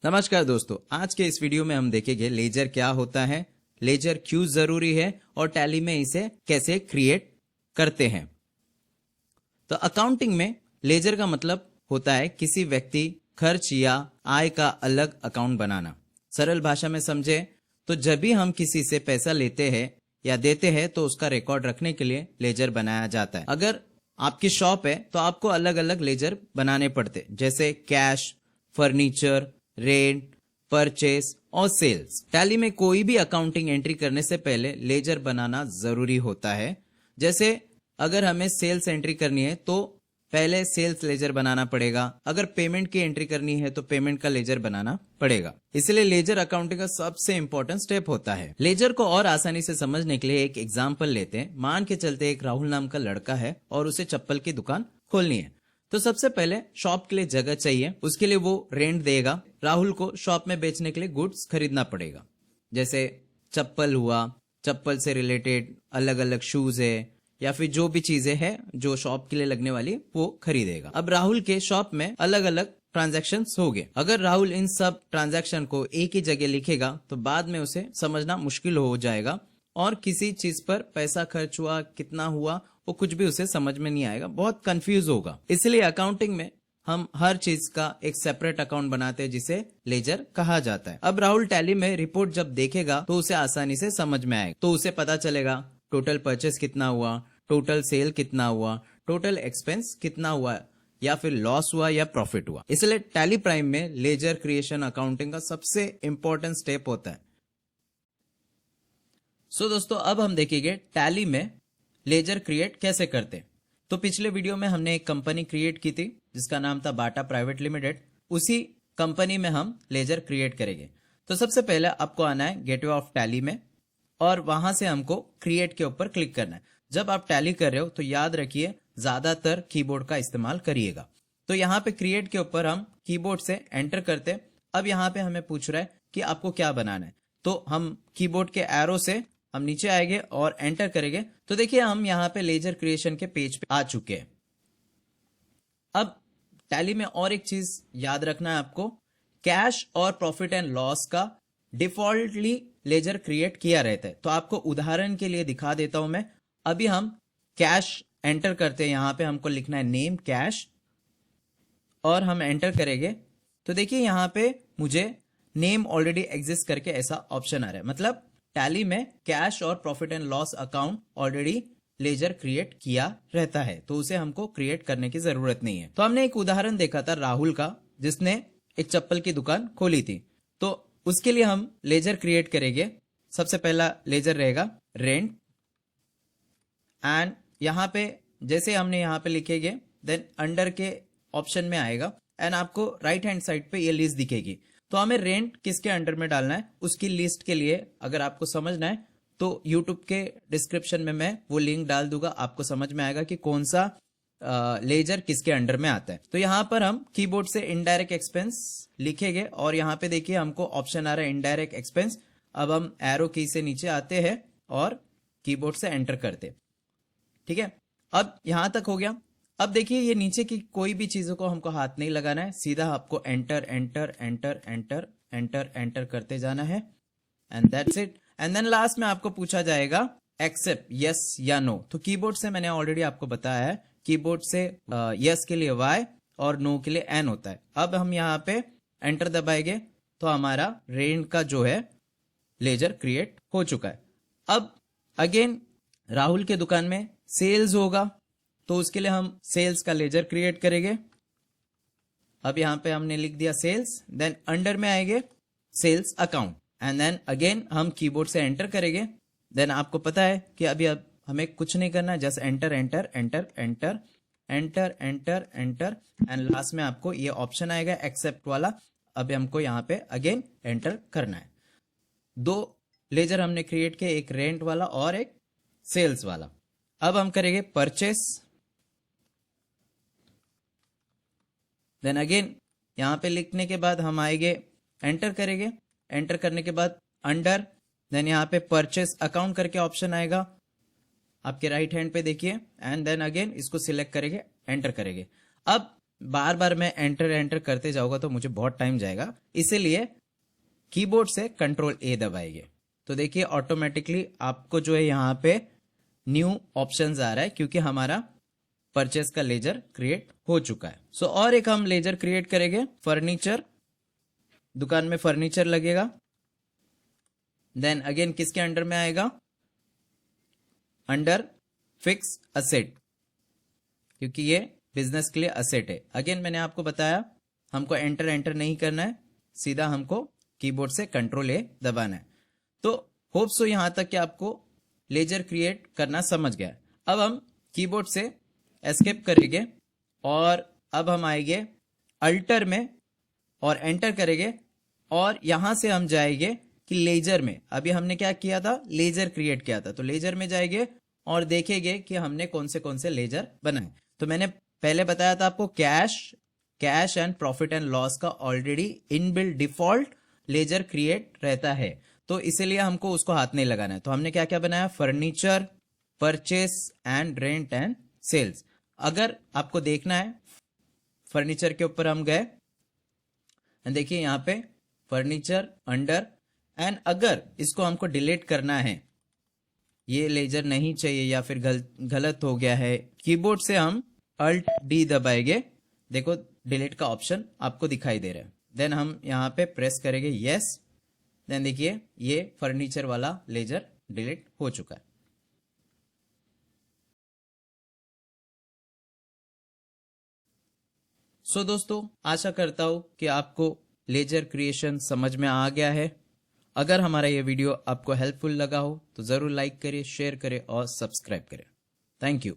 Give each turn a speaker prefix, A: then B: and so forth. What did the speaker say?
A: नमस्कार दोस्तों, आज के इस वीडियो में हम देखेंगे लेजर क्या होता है, लेजर क्यों जरूरी है और टैली में इसे कैसे क्रिएट करते हैं। तो अकाउंटिंग में लेजर का मतलब होता है किसी व्यक्ति, खर्च या आय का अलग अकाउंट बनाना। सरल भाषा में समझे तो जब भी हम किसी से पैसा लेते हैं या देते हैं तो उसका रिकॉर्ड रखने के लिए लेजर बनाया जाता है। अगर आपकी शॉप है तो आपको अलग अलग लेजर बनाने पड़ते, जैसे कैश, फर्नीचर, रेंट, परचेस और सेल्स। टैली में कोई भी अकाउंटिंग एंट्री करने से पहले लेजर बनाना जरूरी होता है। जैसे अगर हमें सेल्स एंट्री करनी है तो पहले सेल्स लेजर बनाना पड़ेगा। अगर पेमेंट की एंट्री करनी है तो पेमेंट का लेजर बनाना पड़ेगा। इसलिए लेजर अकाउंटिंग का सबसे इंपॉर्टेंट स्टेप होता है। लेजर को और आसानी से समझने के लिए एक एग्जाम्पल लेते हैं। मान के चलते एक राहुल नाम का लड़का है और उसे चप्पल की दुकान खोलनी है। तो सबसे पहले शॉप के लिए जगह चाहिए, उसके लिए वो रेंट देगा। राहुल को शॉप में बेचने के लिए गुड्स खरीदना पड़ेगा, जैसे चप्पल हुआ, चप्पल से रिलेटेड अलग अलग शूज है या फिर जो भी चीजें हैं जो शॉप के लिए लगने वाली वो खरीदेगा। अब राहुल के शॉप में अलग अलग ट्रांजैक्शन हो गए। अगर राहुल इन सब ट्रांजैक्शन को एक ही जगह लिखेगा तो बाद में उसे समझना मुश्किल हो जाएगा और किसी चीज पर पैसा खर्च हुआ, कितना हुआ, वो कुछ भी उसे समझ में नहीं आएगा, बहुत कंफ्यूज होगा। इसलिए अकाउंटिंग में हम हर चीज का एक सेपरेट अकाउंट बनाते हैं जिसे लेजर कहा जाता है। अब राहुल टैली में रिपोर्ट जब देखेगा तो उसे आसानी से समझ में आएगा। तो उसे पता चलेगा टोटल परचेस कितना हुआ, टोटल सेल कितना हुआ, टोटल एक्सपेंस कितना हुआ, या फिर लॉस हुआ या प्रॉफिट हुआ। इसलिए टैली प्राइम में लेजर क्रिएशन अकाउंटिंग का सबसे इंपॉर्टेंट स्टेप होता है। सो दोस्तों, अब हम देखेंगे टैली में लेजर क्रिएट कैसे करते। तो पिछले वीडियो में हमने एक कंपनी क्रिएट की थी जिसका नाम था बाटा प्राइवेट लिमिटेड। उसी कंपनी में हम लेजर क्रिएट करेंगे। तो सबसे पहले आपको आना है गेटवे ऑफ टैली में और वहां से हमको क्रिएट के ऊपर क्लिक करना है। जब आप टैली कर रहे हो तो याद रखिए ज्यादातर कीबोर्ड का इस्तेमाल करिएगा। तो यहाँ पे क्रिएट के ऊपर हम कीबोर्ड से एंटर करते। अब यहाँ पे हमें पूछ रहा है कि आपको क्या बनाना है, तो हम कीबोर्ड के एरो से हम नीचे आएंगे और एंटर करेंगे। तो देखिए हम यहाँ पे लेजर क्रिएशन के पेज पे आ चुके हैं। अब टैली में और एक चीज याद रखना है आपको, कैश और प्रॉफिट एंड लॉस का डिफॉल्टली लेजर क्रिएट किया रहता है। तो आपको उदाहरण के लिए दिखा देता हूं मैं। अभी हम कैश एंटर करते हैं, यहां पे हमको लिखना है नेम कैश और हम एंटर करेंगे। तो देखिए यहां पे मुझे नेम ऑलरेडी एग्जिस्ट करके ऐसा ऑप्शन आ रहा है, मतलब टैली में कैश और profit and loss account already laser create किया रहता है, तो उसे हमको क्रिएट करने की जरूरत नहीं है। तो हमने एक उदाहरण देखा था राहुल का, जिसने एक चप्पल की दुकान खोली थी। तो उसके लिए हम लेजर क्रिएट करेंगे। सबसे पहला लेजर रहेगा रेंट एंड यहाँ पे जैसे हमने यहाँ पे लिखेंगे देन अंडर के ऑप्शन में आएगा एंड आपको राइट हैंड साइड पे ये लिस्ट दिखेगी। तो हमें रेंट किसके अंडर में डालना है उसकी लिस्ट के लिए अगर आपको समझना है तो YouTube के डिस्क्रिप्शन में मैं वो लिंक डाल दूंगा, आपको समझ में आएगा कि कौन सा लेजर किसके अंडर में आता है। तो यहाँ पर हम कीबोर्ड से इनडायरेक्ट एक्सपेंस लिखेंगे और यहाँ पे देखिए हमको ऑप्शन आ रहा है इनडायरेक्ट एक्सपेंस। अब हम एरो की से नीचे आते हैं और कीबोर्ड से एंटर करते। ठीक है, अब यहां तक हो गया। अब देखिए ये नीचे की कोई भी चीजों को हमको हाथ नहीं लगाना है, सीधा आपको enter enter enter enter enter enter करते जाना है and that's it. And then last में आपको पूछा जाएगा एक्सेप्ट यस या नो। तो कीबोर्ड से मैंने ऑलरेडी आपको बताया है, कीबोर्ड से यस के लिए Y और नो के लिए N होता है। अब हम यहाँ पे एंटर दबाएंगे तो हमारा रेंट का जो है लेजर क्रिएट हो चुका है। अब अगेन राहुल के दुकान में सेल्स होगा तो उसके लिए हम सेल्स का लेजर क्रिएट करेंगे। अब यहां पे हमने लिख दिया सेल्स, देन अंडर में आएंगे sales account and then again हम कीबोर्ड से एंटर करेंगे। देन आपको पता है कि अभी अब हमें कुछ नहीं करना है, just enter enter enter enter enter enter enter and last में आपको ये ऑप्शन आएगा एक्सेप्ट वाला। अभी हमको यहाँ पे अगेन एंटर करना है। दो लेजर हमने क्रिएट किए, एक रेंट वाला और एक सेल्स वाला। अब हम करेंगे परचेस, देन अगेन यहां पे लिखने के बाद हम आएंगे एंटर करेंगे। एंटर करने के बाद अंडर, देन यहाँ पे परचेस अकाउंट करके ऑप्शन आएगा आपके राइट हैंड पे देखिए एंड देन अगेन इसको सिलेक्ट करेंगे, एंटर करेंगे। अब बार बार मैं एंटर करते जाऊंगा तो मुझे बहुत टाइम जाएगा, इसीलिए कीबोर्ड से कंट्रोल ए दबाएंगे तो देखिए ऑटोमेटिकली आपको जो है यहाँ पे न्यू ऑप्शंस आ रहा है क्योंकि हमारा परचेस का लेजर क्रिएट हो चुका है। सो और एक हम लेजर क्रिएट करेंगे, फर्नीचर, दुकान में फर्नीचर लगेगा। देन अगेन किसके अंडर में आएगा, अंडर फिक्स असेट, क्योंकि ये बिजनेस के लिए असेट है। अगेन मैंने आपको बताया हमको एंटर नहीं करना है, सीधा हमको कीबोर्ड से कंट्रोल ए दबाना है। तो होप सो यहां तक कि आपको लेजर क्रिएट करना समझ गया। अब हम कीबोर्ड से एस्केप करेंगे और अब हम आएंगे अल्टर में और एंटर करेंगे और यहां से हम जाएंगे कि लेजर में। अभी हमने क्या किया था, लेजर क्रिएट किया था, तो लेजर में जाएंगे और देखेंगे कि हमने कौन से लेजर बनाए। तो मैंने पहले बताया था आपको cash and profit and loss का already inbuilt default ledger create रहता है, तो इसीलिए हमको उसको हाथ नहीं लगाना है। तो हमने क्या क्या बनाया, furniture, purchase and rent and sales. अगर आपको देखना है फर्नीचर के ऊपर हम गए, देखिए यहां पे फर्नीचर अंडर, एंड अगर इसको हमको डिलीट करना है, ये लेजर नहीं चाहिए या फिर गलत हो गया है, कीबोर्ड से हम अल्ट डी दबाएंगे, देखो डिलीट का ऑप्शन आपको दिखाई दे रहा है। देन हम यहां पे प्रेस करेंगे यस, देन देखिए ये फर्नीचर वाला लेजर डिलीट हो चुका है। सो दोस्तों आशा करता हूं कि आपको लेजर क्रिएशन समझ में आ गया है। अगर हमारा ये वीडियो आपको हेल्पफुल लगा हो तो जरूर लाइक करिए, शेयर करें और सब्सक्राइब करें। Thank you.